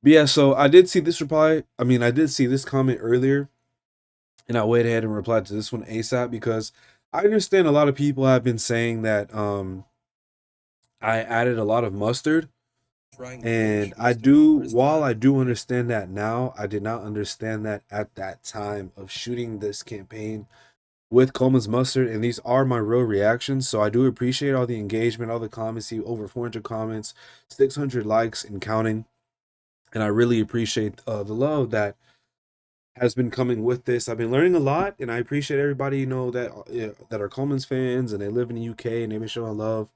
But yeah, so I did see this reply. I mean, I did see this comment earlier, and I went ahead and replied to this one ASAP because I understand a lot of people have been saying that I added a lot of mustard. And I do, while I do understand that now, I did not understand that at that time of shooting this campaign with Coleman's mustard. And these are my real reactions. So I do appreciate all the engagement, all the comments. See over 400 comments, 600 likes and counting. And I really appreciate the love that has been coming with this. I've been learning a lot, and I appreciate everybody that are Coleman's fans and they live in the UK and they've been showing love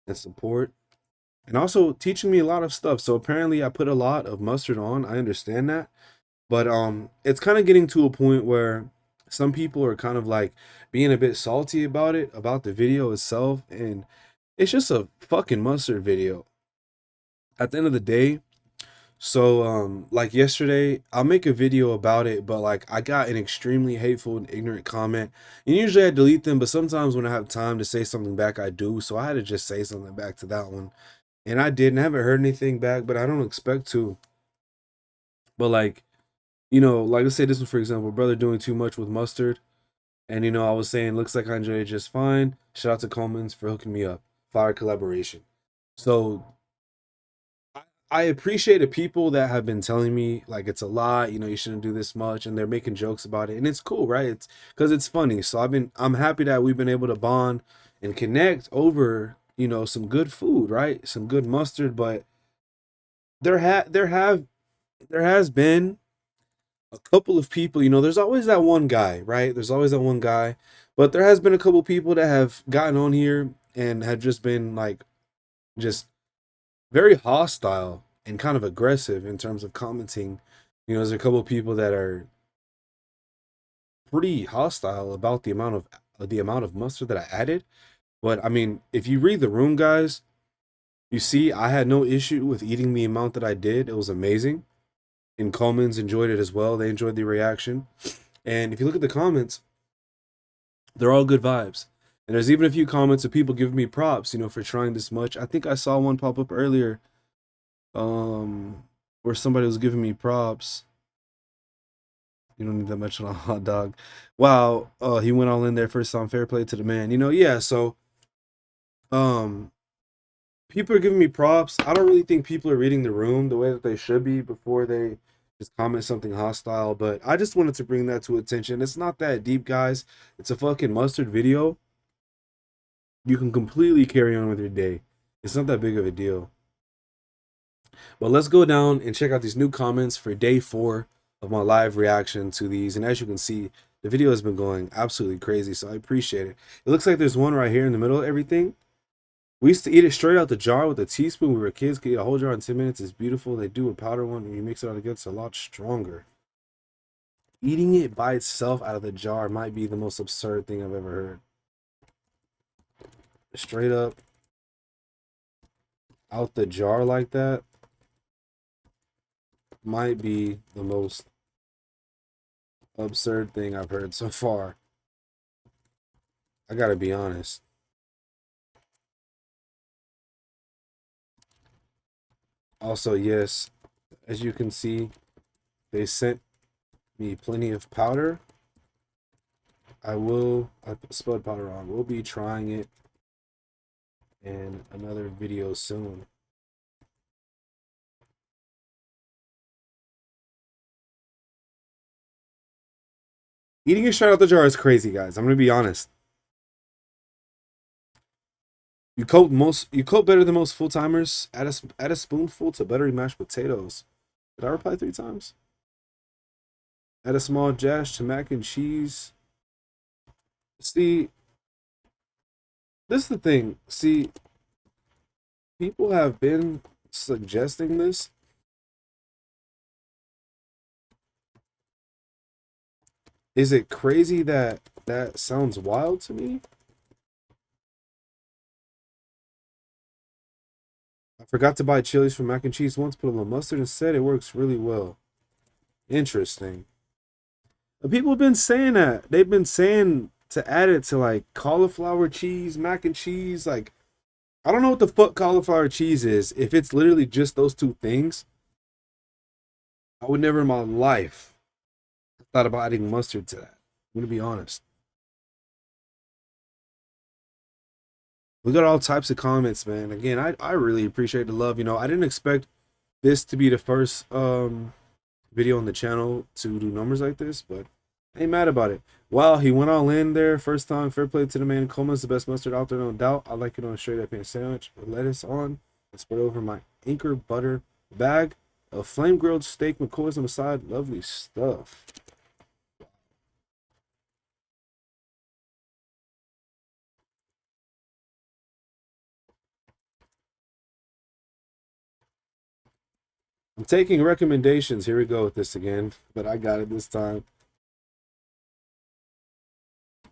and support and also teaching me a lot of stuff. So apparently I put a lot of mustard on. I understand that. But it's kind of getting to a point where some people are kind of like being a bit salty about it, about the video itself, and it's just a fucking mustard video. At the end of the day, so like yesterday, I'll make a video about it, but like I got an extremely hateful and ignorant comment. And usually I delete them, but sometimes when I have time to say something back, I do. So I had to just say something back to that one. And I didn't. I haven't heard anything back, but I don't expect to. But like, like let's say this one for example, brother doing too much with mustard. And I was saying looks like I enjoyed it just fine. Shout out to Coleman's for hooking me up. Fire collaboration. So I appreciate the people that have been telling me like it's a lot, you shouldn't do this much, and they're making jokes about it. And it's cool, right? It's because it's funny. So I'm happy that we've been able to bond and connect over, some good food, right? Some good mustard, but there ha there has been a couple of people, there's always that one guy, right? There's always that one guy. But there has been a couple people that have gotten on here and have just been like just very hostile and kind of aggressive in terms of commenting. There's a couple of people that are pretty hostile about the amount of mustard that I added. But I mean, if you read the room, guys, you see I had no issue with eating the amount that I did. It was amazing. And Coleman's enjoyed it as well. They enjoyed the reaction. And if you look at the comments, they're all good vibes. And there's even a few comments of people giving me props, for trying this much. I think I saw one pop up earlier, where somebody was giving me props. You don't need that much on a hot dog. Wow, he went all in there first time. Fair play to the man. Yeah. So, um, people are giving me props. I don't really think people are reading the room the way that they should be before they just comment something hostile. But I just wanted to bring that to attention. It's not that deep, guys. It's a fucking mustard video. You can completely carry on with your day. It's not that big of a deal. But let's go down and check out these new comments for day 4 of my live reaction to these. And as you can see, the video has been going absolutely crazy, so I appreciate it. It looks like there's one right here in the middle of everything. We used to eat it straight out the jar with a teaspoon. We were kids, could eat a whole jar in 10 minutes. It's beautiful. They do a powder one, and you mix it all together, it's a lot stronger. Eating it by itself out of the jar might be the most absurd thing I've ever heard. Straight up out the jar like that might be the most absurd thing I've heard so far. I gotta be honest. Also, yes, as you can see, they sent me plenty of powder. I spelled powder wrong. We'll be trying it in another video soon. Eating a shot out the jar is crazy, guys. I'm gonna be honest. You cope better than most full timers. Add a spoonful to buttery mashed potatoes. Did I reply 3 times? Add a small dash to mac and cheese. See, this is the thing. See, people have been suggesting this. Is it crazy that that sounds wild to me? I forgot to buy chilies for mac and cheese once, put a little mustard instead. It works really well. Interesting. But people have been saying that. They've been saying to add it to like cauliflower cheese, mac and cheese. Like, I don't know what the fuck cauliflower cheese is. If it's literally just those two things, I would never in my life thought about adding mustard to that. I'm gonna be honest. We got all types of comments, man. Again, I really appreciate the love. I didn't expect this to be the first video on the channel to do numbers like this, but I ain't mad about it. Wow, he went all in there. First time, fair play to the man. Coleman's the best mustard out there, no doubt. I like it on a straight up pan sandwich with lettuce on and spread over my anchor butter bag of flame grilled steak, McCoy's on the side. Lovely stuff. I'm taking recommendations. Here we go with this again, but I got it this time.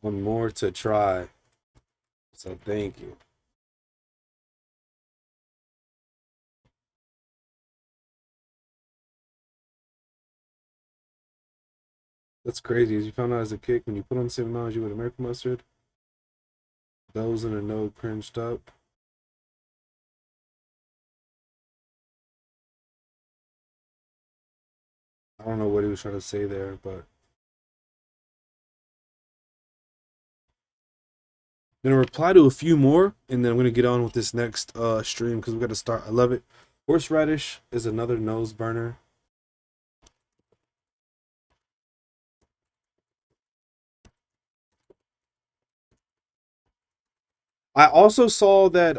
One more to try. So thank you. That's crazy. As you found out as a kid, when you put on the same amount as you with American mustard, those in the know cringed up. I don't know what he was trying to say there, but I'm gonna reply to a few more, and then I'm gonna get on with this next stream because we got to start. I love it. Horseradish is another nose burner. I also saw that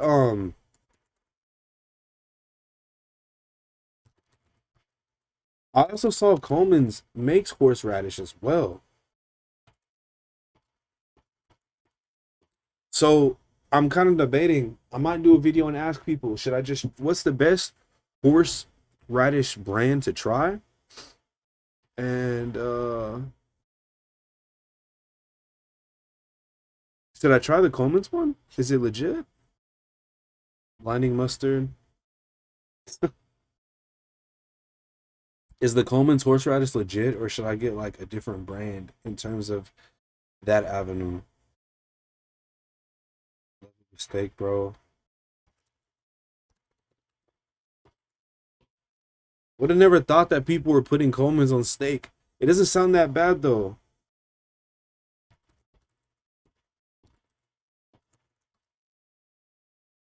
Coleman's makes horseradish as well. So I'm kind of debating. I might do a video and ask people, should I just what's the best horseradish brand to try? And should I try the Coleman's one? Is it legit? Blinding mustard. Is the Coleman's horseradish legit, or should I get like a different brand in terms of that avenue? Mistake, bro. Would have never thought that people were putting Coleman's on steak. It doesn't sound that bad though.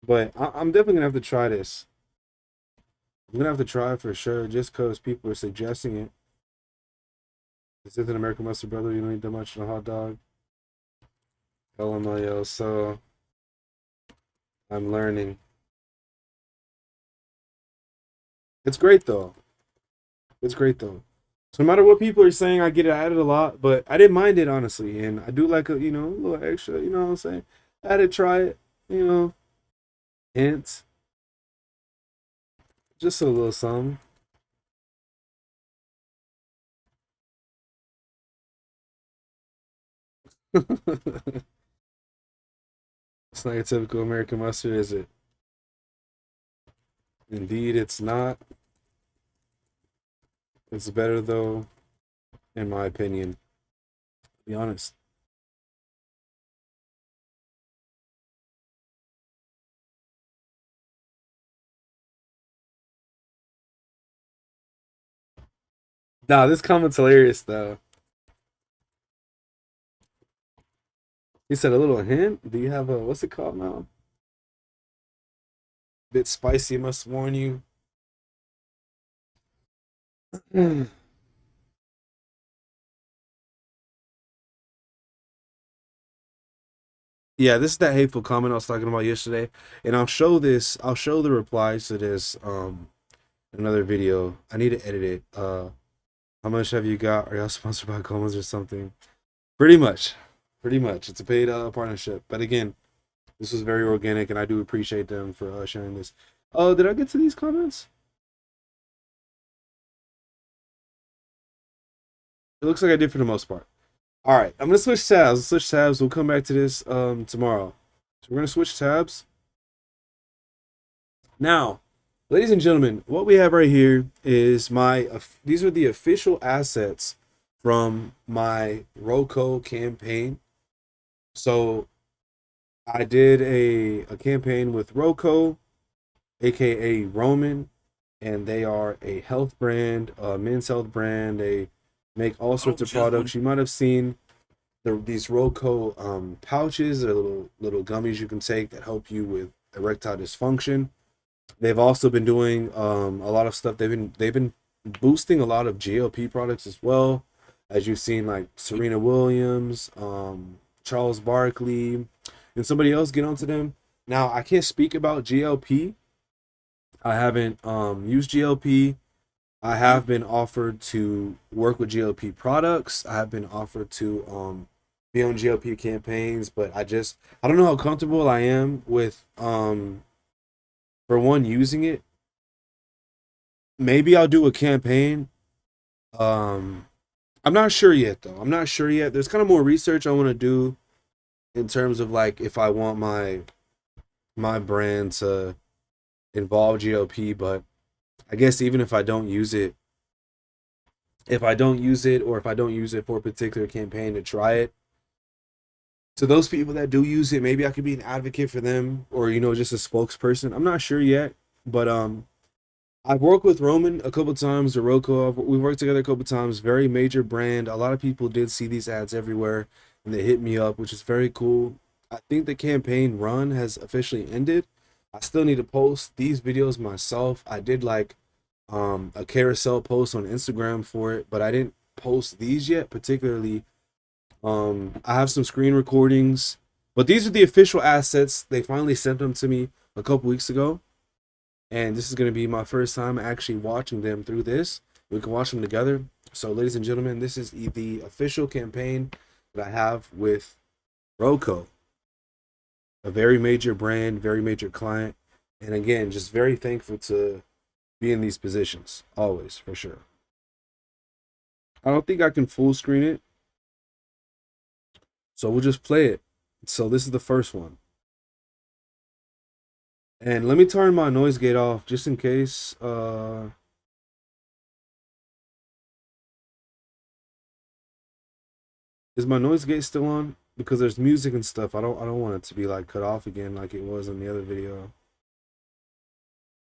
But I'm definitely gonna have to try this. I'm gonna have to try it for sure, just because people are suggesting it. This isn't American mustard, brother. You don't need that much in a hot dog. LMAO. So I'm learning. It's great though. It's great though. So no matter what people are saying, I get it added a lot, but I didn't mind it honestly, and I do like a little extra. You know what I'm saying? I had to try it. Hints, just a little something. It's not your typical American mustard, is it? Indeed, it's not. It's better though, in my opinion. To be honest. Nah, this comment's hilarious though. He said a little hint. Do you have a what's it called now? Bit spicy, must warn you. Yeah, this is that hateful comment I was talking about yesterday, and I'll show this. I'll show the replies to this another video. I need to edit it. How much have you got? Are y'all sponsored by Coleman's or something? Pretty much, pretty much. It's a paid partnership, but again, this was very organic, and I do appreciate them for sharing this. Did I get to these comments? It looks like I did for the most part. All right, I'm gonna switch tabs. Switch tabs. We'll come back to this tomorrow. So we're gonna switch tabs. Now, ladies and gentlemen, what we have right here is these are the official assets from my Roco campaign. So I did a campaign with Roco, aka Roman, and they are a health brand, a men's health brand. They make all sorts of products. You might have seen these Roco pouches. They're little gummies you can take that help you with erectile dysfunction. They've also been doing a lot of stuff. They've been boosting a lot of GLP products as well, as you've seen, like Serena Williams, Charles Barkley, and somebody else get onto them. Now I can't speak about GLP. I haven't used GLP. I have been offered to work with GLP products. I have been offered to be on GLP campaigns, but I don't know how comfortable I am with for one using it. Maybe I'll do a campaign. Um I'm not sure yet though. I'm not sure yet. There's kind of more research I want to do in terms of like if I want my brand to involve GLP, but I guess even if I don't use it, or if I don't use it for a particular campaign to try it, to those people that do use it, maybe I could be an advocate for them, or just a spokesperson. I'm not sure yet, but I've worked with Roman a couple times, or Roko. We've worked together a couple times. Very major brand. A lot of people did see these ads everywhere, and they hit me up, which is very cool. I think the campaign run has officially ended. I still need to post these videos myself. I did like a carousel post on Instagram for it, but I didn't post these yet. Particularly, I have some screen recordings, but these are the official assets. They finally sent them to me a couple weeks ago, and this is going to be my first time actually watching them through this. We can watch them together. So, ladies and gentlemen, this is the official campaign that I have with Roco, a very major brand, very major client, and again, just very thankful to be in these positions, always, for sure. I don't think I can full screen it, so we'll just play it. So this is the first one. And let me turn my noise gate off just in case. Is my noise gate still on? Because there's music and stuff. I don't want it to be like cut off again like it was in the other video.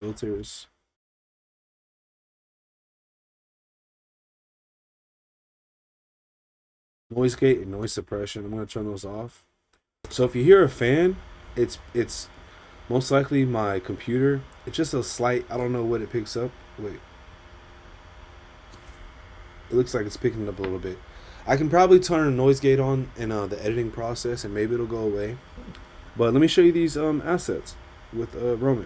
Filters. Noise gate and noise suppression. I'm gonna turn those off. So if you hear a fan, it's most likely my computer. It's just a slight. I don't know what it picks up. Wait. It looks like it's picking it up a little bit. I can probably turn a noise gate on in the editing process, and maybe it'll go away. But let me show you these assets with Roman.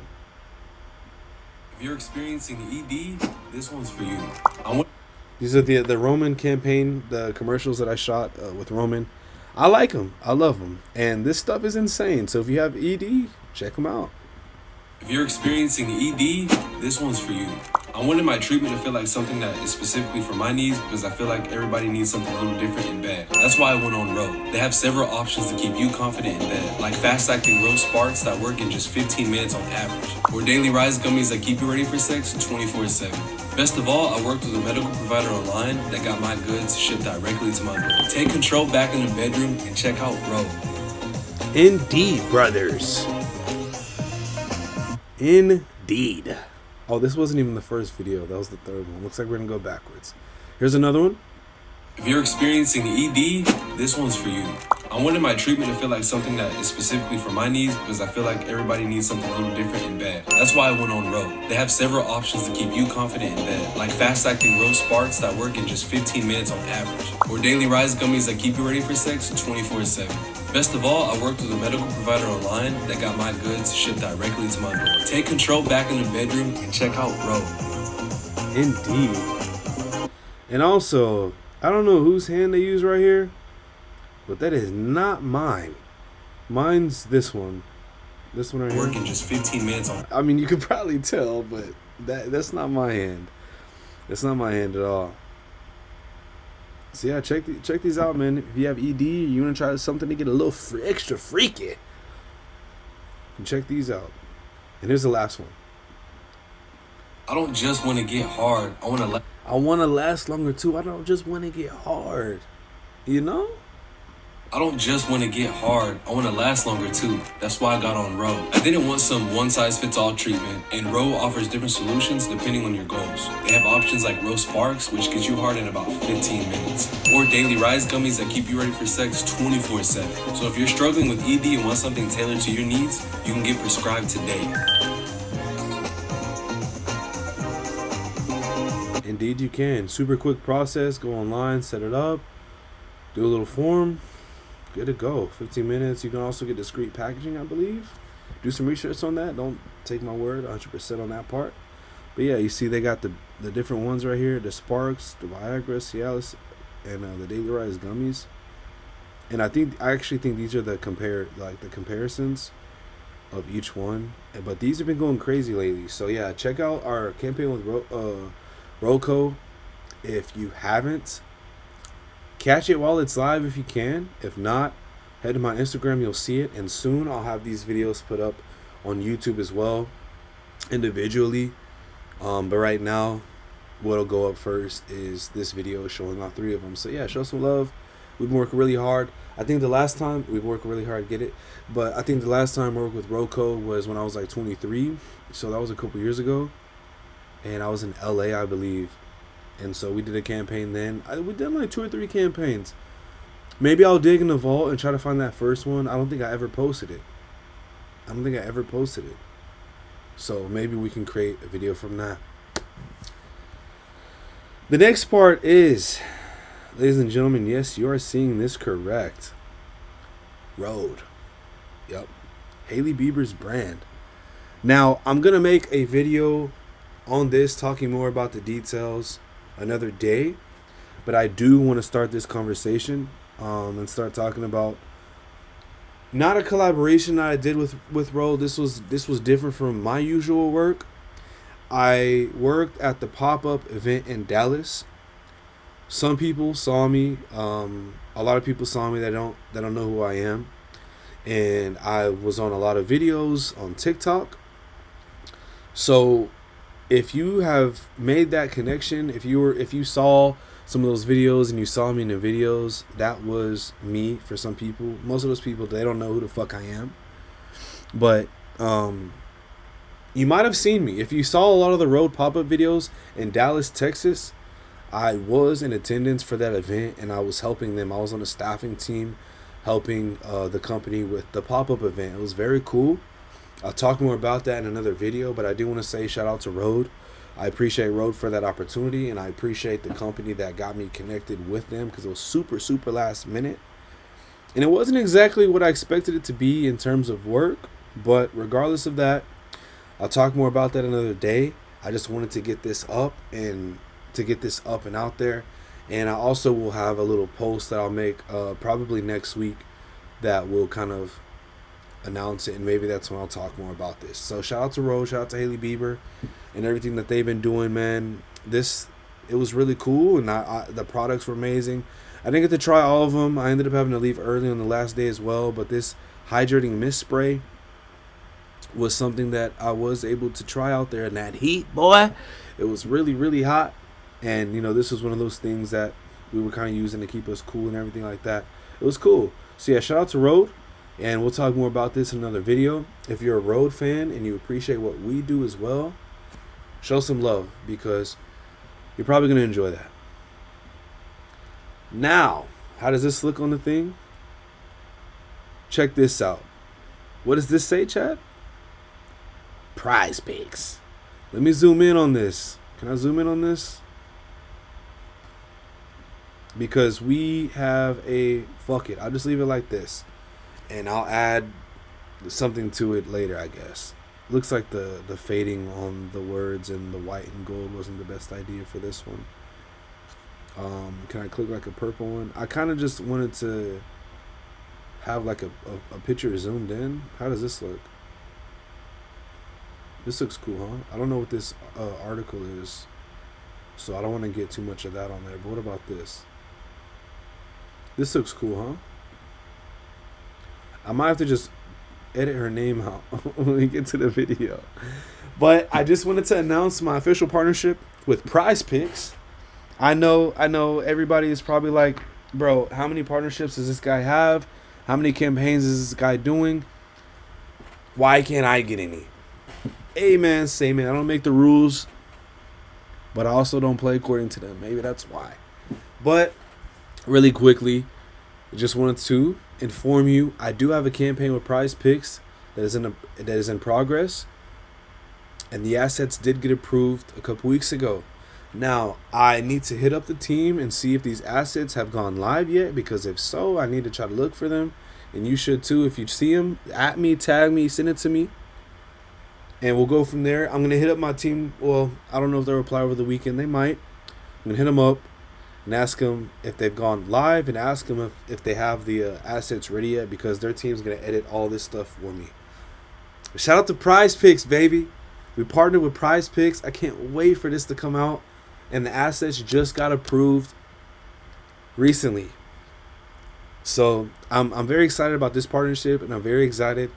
If you're experiencing ED, this one's for you. These are the Roman campaign, the commercials that I shot with Roman. I like them. I love them. And this stuff is insane. So if you have ED, check them out. If you're experiencing ED, this one's for you. I wanted my treatment to feel like something that is specifically for my needs because I feel like everybody needs something a little different in bed. That's why I went on Row. They have several options to keep you confident in bed, like fast-acting Row Sparks that work in just 15 minutes on average, or Daily Rise gummies that keep you ready for sex 24/7. Best of all, I worked with a medical provider online that got my goods shipped directly to my door. Take control back in the bedroom and check out Row. Indeed, brothers. Indeed. Oh, this wasn't even the first video. That was the third one. Looks like we're going to go backwards. Here's another one. If you're experiencing ED, this one's for you. I wanted my treatment to feel like something that is specifically for my needs because I feel like everybody needs something a little different in bed. That's why I went on Row. They have several options to keep you confident in bed, like fast-acting Row Sparks that work in just 15 minutes on average, or Daily Rise gummies that keep you ready for sex 24/7. Best of all, I worked with a medical provider online that got my goods shipped directly to my door. Take control back in the bedroom and check out Row. Indeed. And also, I don't know whose hand they use right here, but that is not mine. Mine's this one. This one right here. Working just 15 minutes on. I mean, you could probably tell, but that's not my hand. That's not my hand at all. So yeah, check these out, man. If you have ED, you want to try something to get a little extra freaky, and check these out. And here's the last one. I don't just want to get hard. I want to last longer too. I don't just want to get hard. You know? I don't just want to get hard, I want to last longer too. That's why I got on Row. I didn't want some one-size-fits-all treatment, and Row offers different solutions depending on your goals. They have options like Row Sparks, which gets you hard in about 15 minutes, or Daily Rise Gummies that keep you ready for sex 24/7. So if you're struggling with ED and want something tailored to your needs, you can get prescribed today. Indeed you can. Super quick process. Go online, set it up, do a little form, good to go. 15 minutes. You can also get discreet packaging, I believe. Do some research on that. Don't take my word 100% on that part. But yeah, you see they got the different ones right here. The Sparks, the Viagra, Cialis, and the Daily Rise Gummies. And I actually think these are the comparisons of each one. But these have been going crazy lately. So yeah, check out our campaign with Roco if you haven't. Catch it while it's live if you can. If not, head to my Instagram, you'll see it. And soon I'll have these videos put up on YouTube as well, individually. But right now, what'll go up first is this video showing all three of them. So yeah, show some love. We've been working really hard. I think the last time we worked really hard, get it? But I think the last time I worked with Roco was when I was like 23. So that was a couple years ago. And I was in LA, I believe. And so we did a campaign then. We did like 2 or 3 campaigns. Maybe I'll dig in the vault and try to find that first one. I don't think I ever posted it. So maybe we can create a video from that. The next part is, ladies and gentlemen, yes, you are seeing this correct. Rhode. Yep. Hailey Bieber's brand. Now, I'm going to make a video on this talking more about the details another day, but I do want to start this conversation and start talking about not a collaboration that I did with Rhode. This was different from my usual work. I worked at the pop-up event in Dallas. Some people saw me. A lot of people saw me that don't know who I am, and I was on a lot of videos on TikTok. So if you have made that connection, if you saw some of those videos and you saw me in the videos, that was me for some people. Most of those people, they don't know who the fuck I am. But you might have seen me. If you saw a lot of the Rhode pop-up videos in Dallas, Texas, I was in attendance for that event and I was helping them. I was on a staffing team helping the company with the pop-up event. It was very cool. I'll talk more about that in another video, but I do want to say shout out to Rhode. I appreciate Rhode for that opportunity, and I appreciate the company that got me connected with them because it was super, super last minute. And it wasn't exactly what I expected it to be in terms of work, but regardless of that, I'll talk more about that another day. I just wanted to get this up and out there. And I also will have a little post that I'll make probably next week that will kind of announce it, and maybe that's when I'll talk more about this. So shout out to Rose, shout out to Hailey Bieber and everything that they've been doing, man. It was really cool, and the products were amazing. I didn't get to try all of them. I ended up having to leave early on the last day as well, but this hydrating mist spray was something that I was able to try out there in that heat, boy. It was really, really hot, and this was one of those things that we were kind of using to keep us cool and everything like that. It was cool. So yeah, shout out to Rode. And we'll talk more about this in another video. If you're a Rode fan and you appreciate what we do as well, show some love because you're probably going to enjoy that. Now, how does this look on the thing? Check this out. What does this say, Chad? Prize Picks. Let me zoom in on this. Can I zoom in on this? Because we have fuck it. I'll just leave it like this. And I'll add something to it later, I guess. Looks like the fading on the words and the white and gold wasn't the best idea for this one. Can I click like a purple one? I kind of just wanted to have like a picture zoomed in. How does this look? This looks cool, huh? I don't know what this article is, so I don't want to get too much of that on there. But what about this? This looks cool, huh? I might have to just edit her name out when we get to the video. But I just wanted to announce my official partnership with Prize Picks. I know everybody is probably like, bro, how many partnerships does this guy have? How many campaigns is this guy doing? Why can't I get any? Hey man, say man, I don't make the rules, but I also don't play according to them. Maybe that's why. But really quickly, I just wanted to inform you I do have a campaign with Prize Picks that is in progress, and the assets did get approved a couple weeks ago. Now I need to hit up the team and see if these assets have gone live yet, because if so, I need to try to look for them, and you should too. If you see them, at me, tag me, send it to me, and we'll go from there. I'm gonna hit up my team. Well, I don't know if they'll reply over the weekend. They might. I'm gonna hit them up and ask them if they've gone live, and ask them if they have the assets ready yet, because their team's going to edit all this stuff for me. Shout out to Prize Picks, baby. We partnered with Prize Picks. I can't wait for this to come out, and the assets just got approved recently. So I'm very excited about this partnership, and I'm very excited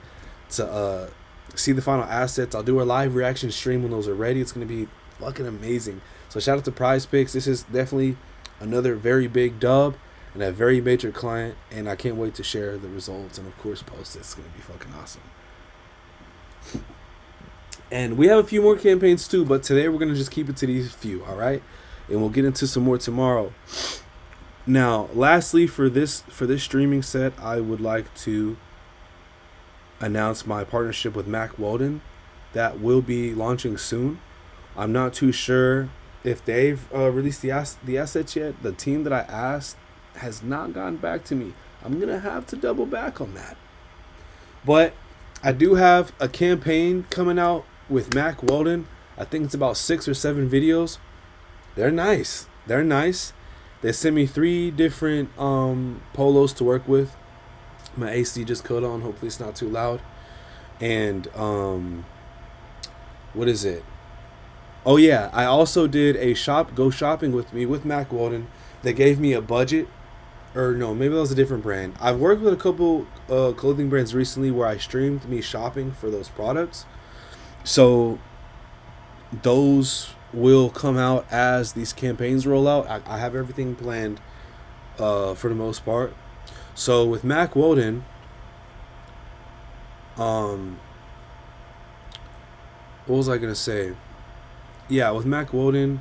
to see the final assets. I'll do a live reaction stream when those are ready. It's going to be fucking amazing. So shout out to Prize Picks. This is definitely another very big dub and a very major client, and I can't wait to share the results and of course post it. It's going to be fucking awesome. And we have a few more campaigns too, but today we're going to just keep it to these few, all right? And we'll get into some more tomorrow. Now, lastly, for this streaming set, I would like to announce my partnership with Mack Weldon. That will be launching soon. I'm not too sure if they've released the assets yet. The team that I asked has not gotten back to me. I'm going to have to double back on that. But I do have a campaign coming out with Mack Weldon. I think it's about 6 or 7 videos. They're nice. They sent me 3 different polos to work with. My AC just cut on. Hopefully it's not too loud. And what is it? Oh yeah, I also did a go shopping with me with Mack Weldon. They gave me a budget, or no, maybe that was a different brand. I've worked with a couple clothing brands recently where I streamed me shopping for those products. So those will come out as these campaigns roll out. I have everything planned for the most part. So with Mack Weldon, what was I gonna say? Yeah, with Mack Weldon,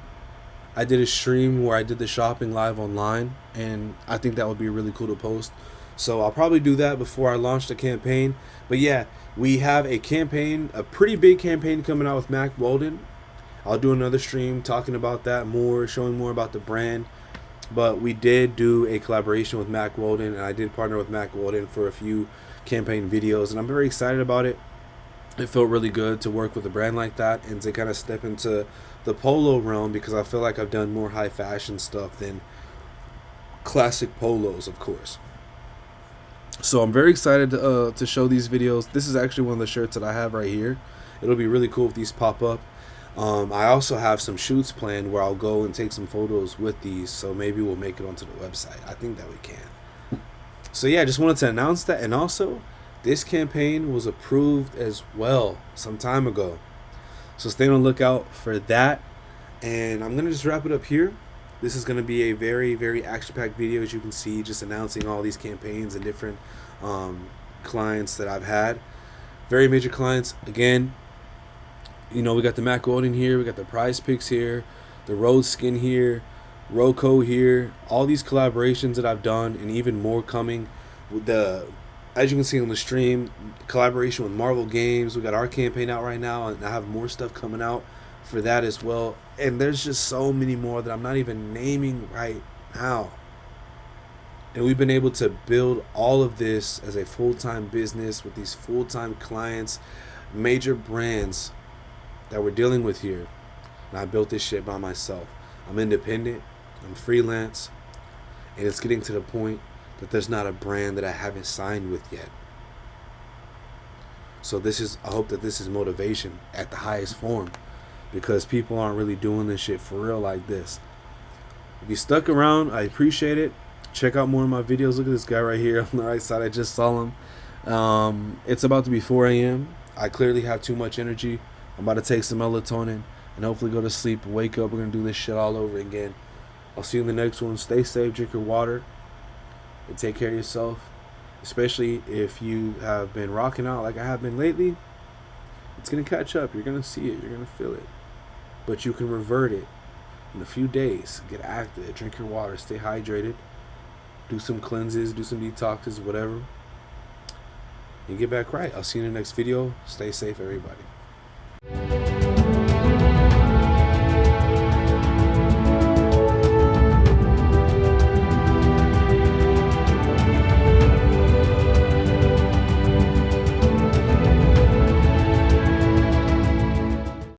I did a stream where I did the shopping live online, and I think that would be really cool to post. So I'll probably do that before I launch the campaign. But yeah, we have a campaign, a pretty big campaign coming out with Mack Weldon. I'll do another stream talking about that more, showing more about the brand. But we did do a collaboration with Mack Weldon, and I did partner with Mack Weldon for a few campaign videos, and I'm very excited about it. It felt really good to work with a brand like that and to kind of step into the polo realm, because I feel like I've done more high fashion stuff than classic polos, of course. So I'm very excited to show these videos. This is actually one of the shirts that I have right here. It'll be really cool if these pop up. I also have some shoots planned where I'll go and take some photos with these, so maybe we'll make it onto the website. I think that we can. So yeah, I just wanted to announce that. And also, this campaign was approved as well some time ago. So stay on the lookout for that. And I'm going to just wrap it up here. This is going to be a very, very action-packed video, as you can see, just announcing all these campaigns and different clients that I've had. Very major clients. Again, you know, we got the Mack Weldon here. We got the Prize Picks here. The Road Skin here. Roco here. All these collaborations that I've done, and even more coming. With the, as you can see on the stream, collaboration with Marvel Games. We got our campaign out right now, and I have more stuff coming out for that as well. And there's just so many more that I'm not even naming right now. And we've been able to build all of this as a full-time business with these full-time clients, major brands that we're dealing with here. And I built this shit by myself. I'm independent, I'm freelance, and it's getting to the point that there's not a brand that I haven't signed with yet. So I hope that this is motivation at the highest form, because people aren't really doing this shit for real like this. If you stuck around, I appreciate it. Check out more of my videos. Look at this guy right here on the right side. I just saw him. It's about to be 4 a.m. I clearly have too much energy. I'm about to take some melatonin and hopefully go to sleep and wake up. We're going to do this shit all over again. I'll see you in the next one. Stay safe, drink your water, and take care of yourself. Especially if you have been rocking out like I have been lately, it's gonna catch up. You're gonna see it. You're gonna feel it. But you can revert it in a few days. Get active. Drink your water. Stay hydrated. Do some cleanses. Do some detoxes. Whatever. And get back right. I'll see you in the next video. Stay safe, everybody.